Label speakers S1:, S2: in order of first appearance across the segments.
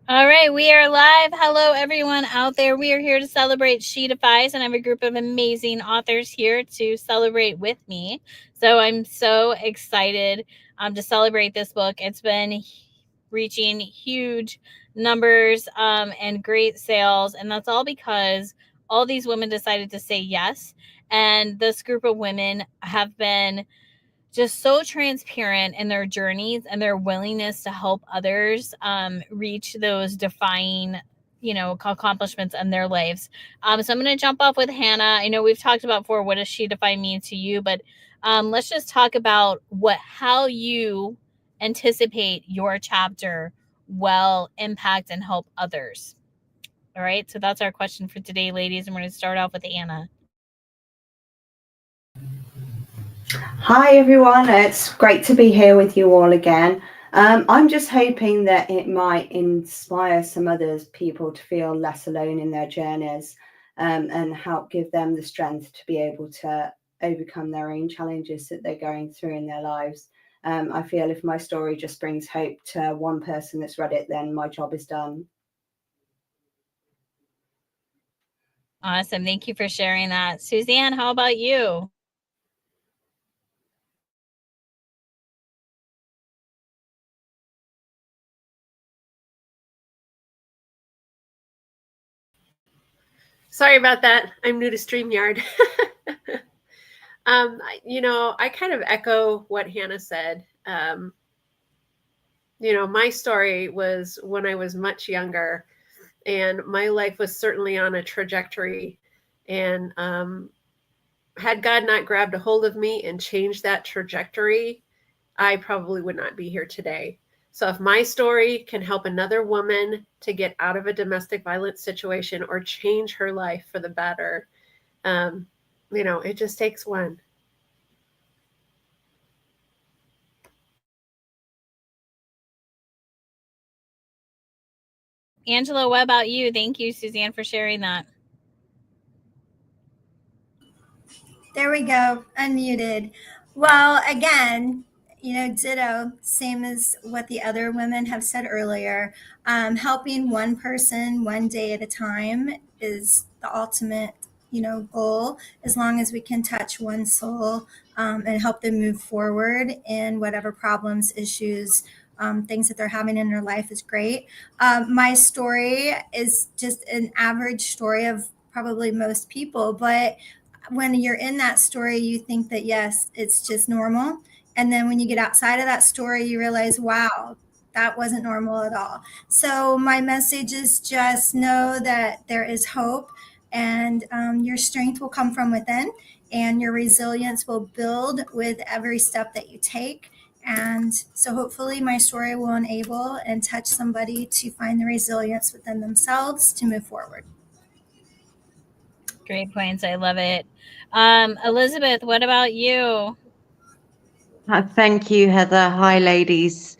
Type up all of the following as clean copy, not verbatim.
S1: All right, we are live. Hello, everyone out there. We are here to celebrate She Defies, and I have a group of amazing authors here to celebrate with me. So I'm so excited to celebrate this book. It's been reaching huge numbers and great sales, and that's all because all these women decided to say yes. And this group of women have been just so transparent in their journeys and their willingness to help others reach those defying accomplishments in their lives. So I'm going to jump off with Hannah. I know we've talked about before, what does She Defy mean to you, but let's just talk about how you anticipate your chapter will impact and help others. All right, so that's our question for today, ladies, and we're going to start off with Anna.
S2: Hi everyone, it's great to be here with you all again. I'm just hoping that it might inspire some other people to feel less alone in their journeys, and help give them the strength to be able to overcome their own challenges that they're going through in their lives. I feel if my story just brings hope to one person that's read it, then my job is done.
S1: Awesome. Thank you for sharing that. Suzanne, how about you?
S3: Sorry about that. I'm new to StreamYard. I kind of echo what Hannah said. My story was when I was much younger, and my life was certainly on a trajectory. And had God not grabbed a hold of me and changed that trajectory, I probably would not be here today. So if my story can help another woman to get out of a domestic violence situation or change her life for the better, it just takes one.
S1: Angela, what about you? Thank you, Suzanne, for sharing that.
S4: There we go, unmuted. Well, again, ditto, same as what the other women have said earlier. Helping one person one day at a time is the ultimate, goal. As long as we can touch one soul and help them move forward in whatever problems, issues, things that they're having in their life is great. My story is just an average story of probably most people, but when you're in that story, you think that, yes, it's just normal. And then when you get outside of that story, you realize, wow, that wasn't normal at all. So my message is just know that there is hope, and your strength will come from within, and your resilience will build with every step that you take. And so hopefully my story will enable and touch somebody to find the resilience within themselves to move forward.
S1: Great points. I love it. Elizabeth, what about you?
S5: Thank you, Heather. Hi, ladies.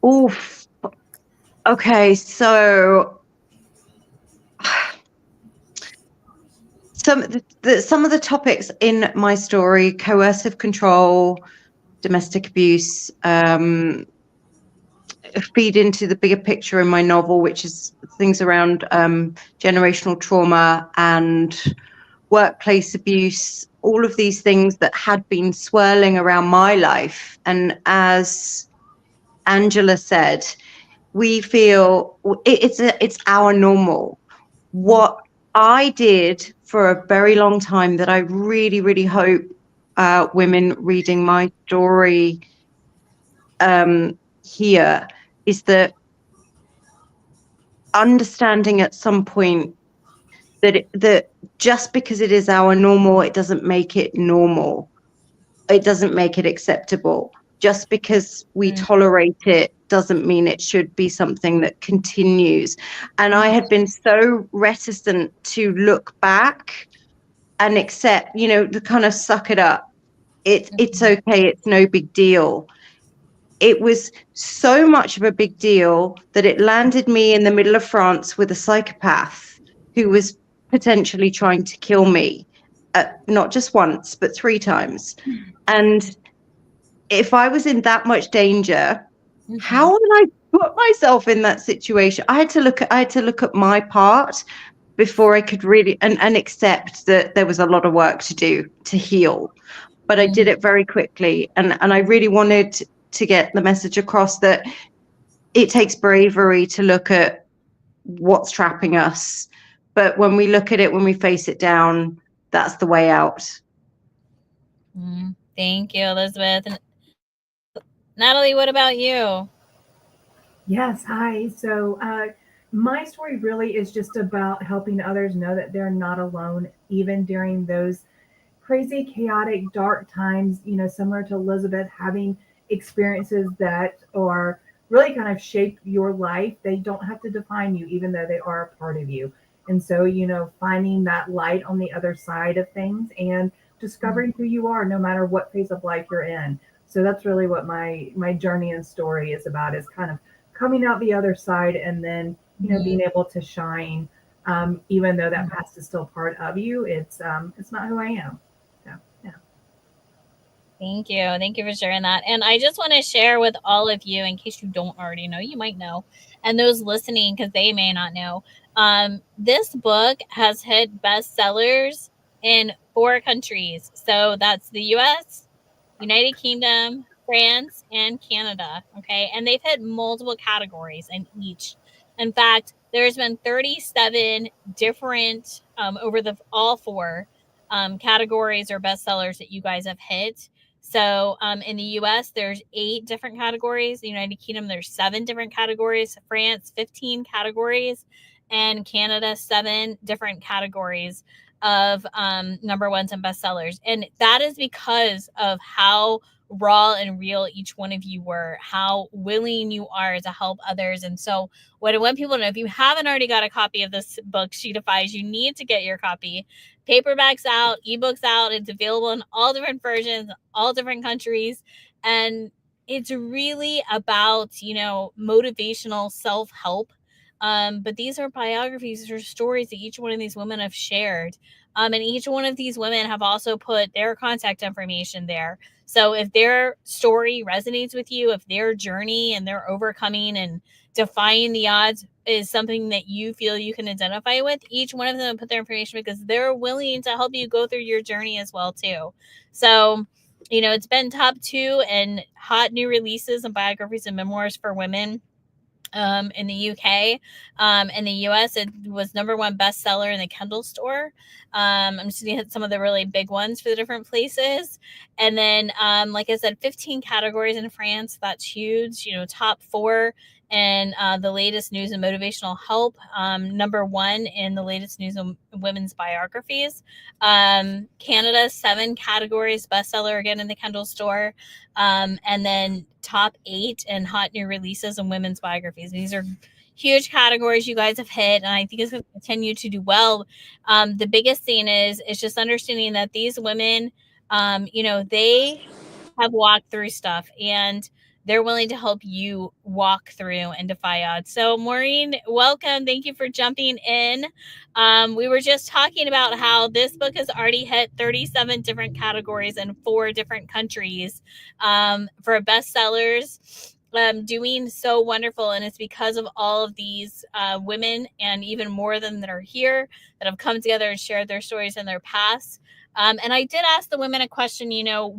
S5: Oof. Okay, so some of the topics in my story: coercive control, domestic abuse, feed into the bigger picture in my novel, which is things around generational trauma and workplace abuse, all of these things that had been swirling around my life. And as Angela said, we feel it's our normal. What I did for a very long time that I really, really hope women reading my story here is that understanding at some point that just because it is our normal, it doesn't make it normal. It doesn't make it acceptable. Just because we tolerate it doesn't mean it should be something that continues. And I had been so reticent to look back and accept, the kind of suck it up. It's okay. It's no big deal. It was so much of a big deal that it landed me in the middle of France with a psychopath who was potentially trying to kill me, not just once, but 3 times. And if I was in that much danger, how would I put myself in that situation. I had to look at my part before I could really and accept that there was a lot of work to do to heal. But I did it very quickly, and I really wanted to get the message across that it takes bravery to look at what's trapping us. But when we look at it, when we face it down, that's the way out.
S1: Thank you, Elizabeth. And Natalie, what about you?
S6: Yes, hi. So my story really is just about helping others know that they're not alone, even during those crazy, chaotic, dark times, similar to Elizabeth, having experiences that are really kind of shape your life. They don't have to define you, even though they are a part of you. And so, finding that light on the other side of things and discovering who you are, no matter what phase of life you're in. So that's really what my journey and story is about, is kind of coming out the other side and then, being able to shine, even though that past is still part of you. It's not who I am.
S1: Thank you. Thank you for sharing that. And I just want to share with all of you, in case you don't already know, you might know, and those listening, because they may not know, this book has hit bestsellers in 4 countries. So that's the US, United Kingdom, France, and Canada. Okay. And they've hit multiple categories in each. In fact, there's been 37 different over the all 4 categories or bestsellers that you guys have hit. So in the US, there's 8 different categories. The United Kingdom, there's 7 different categories. France, 15 categories. And Canada, 7 different categories of number ones and bestsellers. And that is because of how raw and real each one of you were, how willing you are to help others. And so what I want people to know, if you haven't already got a copy of this book, She Defies, you need to get your copy. Paperback's out, ebooks out. It's available in all different versions, all different countries. And it's really about, motivational self-help. But these are biographies, these are stories that each one of these women have shared. And each one of these women have also put their contact information there. So if their story resonates with you, if their journey and their overcoming and defying the odds is something that you feel you can identify with, each one of them put their information because they're willing to help you go through your journey as well too. So, it's been top 2 and hot new releases and biographies and memoirs for women. In the UK. In the US, it was number 1 bestseller in the Kindle store. I'm just going to hit some of the really big ones for the different places. And then, like I said, 15 categories in France. That's huge. Top 4 in the latest news and motivational help. Number 1 in the latest news and women's biographies. Canada, 7 categories, bestseller again in the Kindle store. And then top 8 in hot new releases and women's biographies. These are huge categories you guys have hit, and I think it's going to continue to do well. The biggest thing is just understanding that these women, they have walked through stuff, and they're willing to help you walk through and defy odds. So, Maureen, welcome. Thank you for jumping in. We were just talking about how this book has already hit 37 different categories in 4 different countries for bestsellers. Doing so wonderful, and it's because of all of these women, and even more of them that are here, that have come together and shared their stories and their past. And I did ask the women a question,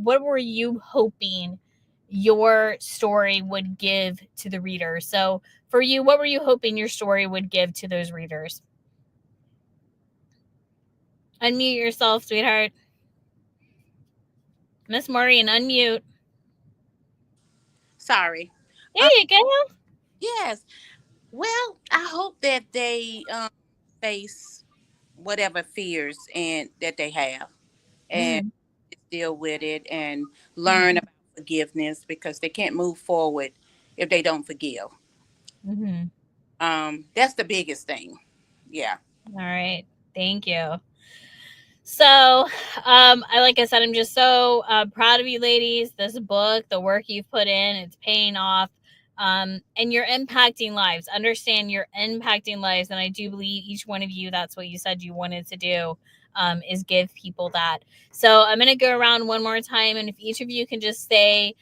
S1: what were you hoping your story would give to the reader? So for you, what were you hoping your story would give to those readers? Unmute yourself, sweetheart. Miss Maureen, unmute.
S7: Sorry.
S1: There you go.
S7: Yes. Well, I hope that they face whatever fears and that they have, and deal with it and learn about forgiveness, because they can't move forward if they don't forgive. That's the biggest thing. Yeah.
S1: All right. Thank you. So, like I said, I'm just so proud of you ladies. This book, the work you've put in, it's paying off. And you're impacting lives. Understand you're impacting lives. And I do believe each one of you, that's what you said you wanted to do, is give people that. So I'm going to go around one more time. And if each of you can just say,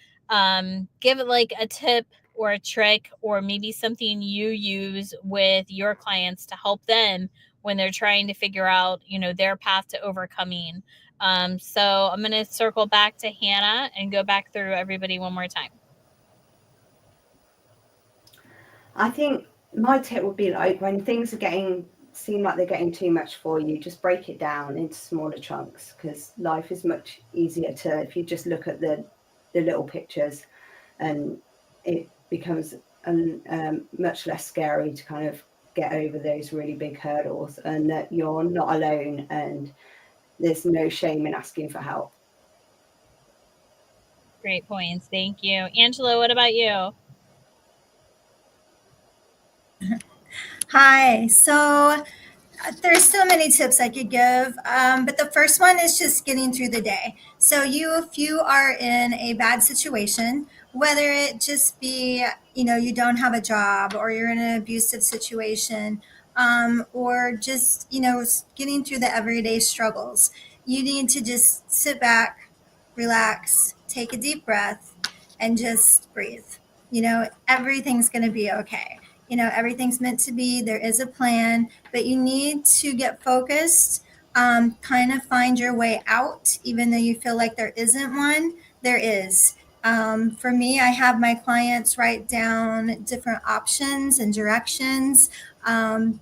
S1: give it like a tip or a trick, or maybe something you use with your clients to help them when they're trying to figure out, their path to overcoming. So I'm going to circle back to Hannah and go back through everybody one more time.
S2: I think my tip would be like when things seem like they're getting too much for you, just break it down into smaller chunks, because life is much easier if you just look at the little pictures, and it becomes much less scary to kind of get over those really big hurdles, and that you're not alone and there's no shame in asking for help.
S1: Great points. Thank you. Angela, what about you?
S4: Hi. So there's so many tips I could give, but the first one is just getting through the day. So if you are in a bad situation, whether it just be, you don't have a job, or you're in an abusive situation, or just, getting through the everyday struggles, you need to just sit back, relax, take a deep breath, and just breathe. Everything's going to be okay. Everything's meant to be. There is a plan, but you need to get focused, kind of find your way out, even though you feel like there isn't one. There is. For me, I have my clients write down different options and directions, and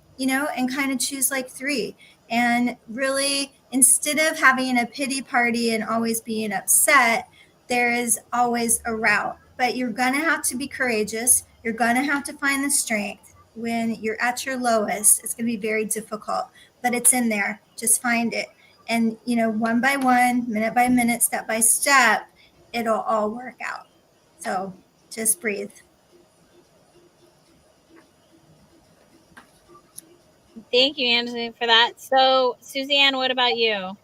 S4: kind of choose like 3. And really, instead of having a pity party and always being upset, there is always a route. But you're going to have to be courageous. You're going to have to find the strength. When you're at your lowest, it's going to be very difficult, but it's in there. Just find it. And, one by one, minute by minute, step by step, it'll all work out. So just breathe.
S1: Thank you, Angela, for that. So, Suzanne, what about you?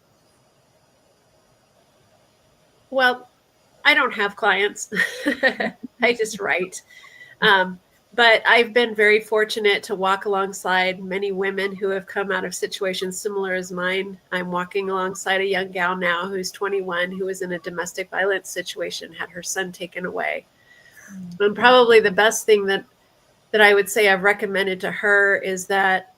S3: Well, I don't have clients. I just write. But I've been very fortunate to walk alongside many women who have come out of situations similar as mine. I'm walking alongside a young gal now who's 21, who was in a domestic violence situation, had her son taken away. And probably the best thing that I would say I've recommended to her is that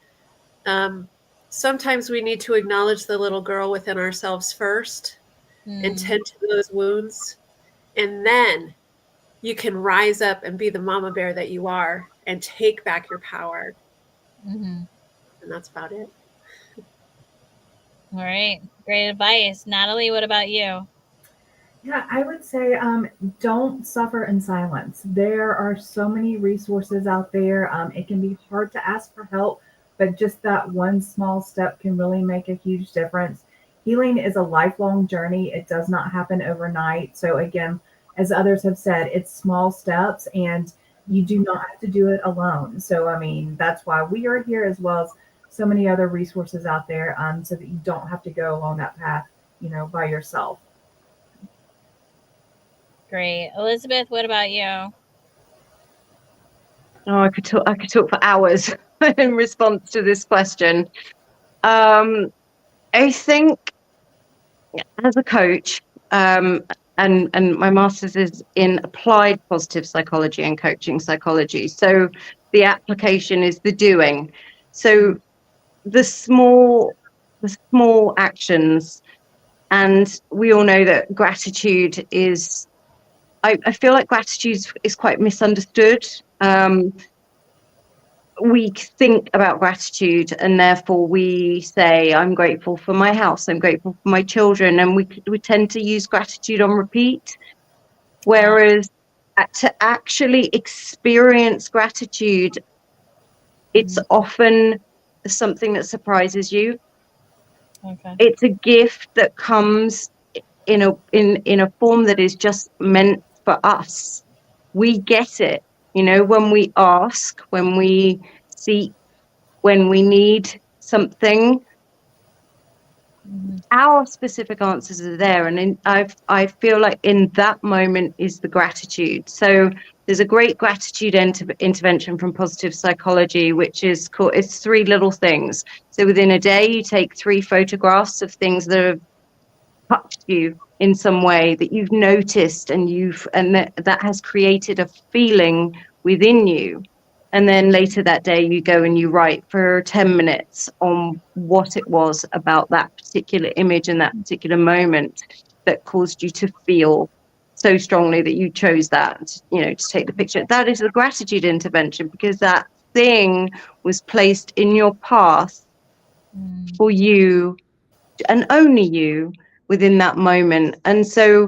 S3: sometimes we need to acknowledge the little girl within ourselves first, and tend to those wounds. And then you can rise up and be the mama bear that you are and take back your power. And that's about it.
S1: All right. Great advice. Natalie, what about you?
S6: Yeah, I would say don't suffer in silence. There are so many resources out there. It can be hard to ask for help, but just that one small step can really make a huge difference. Healing is a lifelong journey. It does not happen overnight. So again, as others have said, it's small steps, and you do not have to do it alone. So, I mean, that's why we are here, as well as so many other resources out there, so that you don't have to go along that path, by yourself.
S1: Great. Elizabeth, what about you?
S5: Oh, I could talk for hours in response to this question. I think as a coach, and my master's is in applied positive psychology and coaching psychology. So the application is the doing. So the small actions, and we all know that gratitude is, I feel like gratitude is quite misunderstood. We think about gratitude, and therefore we say, I'm grateful for my house, I'm grateful for my children, and we tend to use gratitude on repeat. Whereas to actually experience gratitude, it's often something that surprises you.
S1: Okay.
S5: It's a gift that comes in a form that is just meant for us. We get it, when we ask, when we seek, when we need something. Our specific answers are there, and I feel like in that moment is the gratitude. So there's a great gratitude intervention from positive psychology, which is called, it's 3 little things. So within a day, you take 3 photographs of things that have touched you in some way that you've noticed, and that has created a feeling within you. And then later that day, you go and you write for 10 minutes on what it was about that particular image and that particular moment that caused you to feel so strongly that you chose that, to take the picture. That is a gratitude intervention, because that thing was placed in your path for you and only you within that moment. And so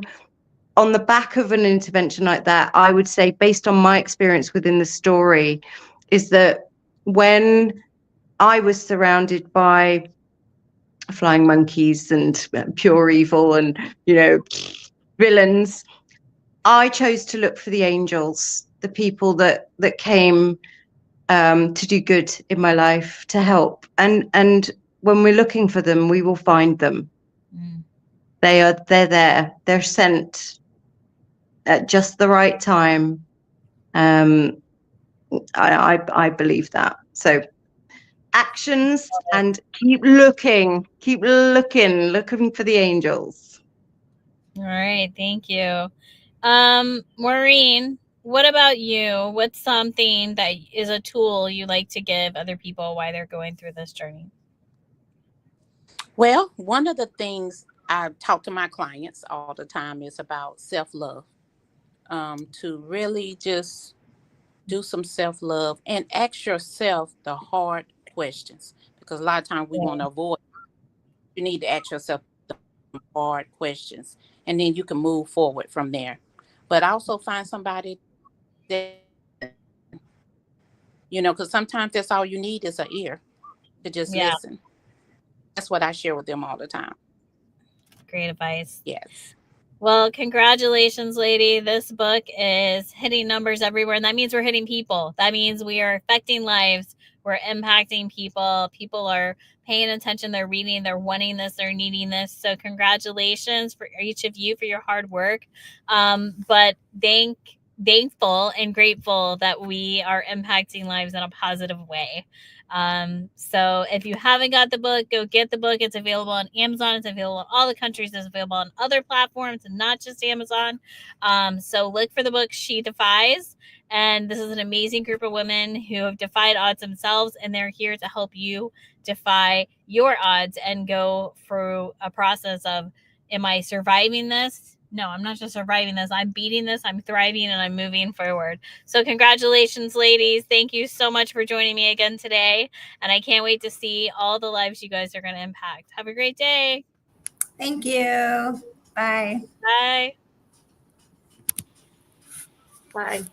S5: on the back of an intervention like that, I would say, based on my experience within the story, is that when I was surrounded by flying monkeys and pure evil and, villains, I chose to look for the angels, the people that came to do good in my life, to help. And when we're looking for them, we will find them. They're there. They're sent at just the right time. I believe that. So actions, and keep looking for the angels.
S1: All right, thank you. Maureen, what about you? What's something that is a tool you like to give other people while they're going through this journey?
S7: Well, one of the things I talk to my clients all the time is about self-love. To really just do some self-love and ask yourself the hard questions, because a lot of times we want to avoid. You need to ask yourself the hard questions, and then you can move forward from there. But also find somebody that, because sometimes that's all you need is an ear to just listen. That's what I share with them all the time.
S1: Great advice.
S7: Yes.
S1: Well, congratulations, lady. This book is hitting numbers everywhere, and that means we're hitting people. That means we are affecting lives. We're impacting people. People are paying attention. They're reading. They're wanting this. They're needing this. So congratulations for each of you for your hard work. But thankful and grateful that we are impacting lives in a positive way. So if you haven't got the book, go get the book. It's available on Amazon. It's available in all the countries. It's available on other platforms and not just Amazon. So look for the book She Defies. And this is an amazing group of women who have defied odds themselves, and they're here to help you defy your odds and go through a process of, am I surviving this? No, I'm not just surviving this. I'm beating this. I'm thriving, and I'm moving forward. So congratulations, ladies. Thank you so much for joining me again today. And I can't wait to see all the lives you guys are going to impact. Have a great day.
S4: Thank you. Bye.
S1: Bye.
S3: Bye.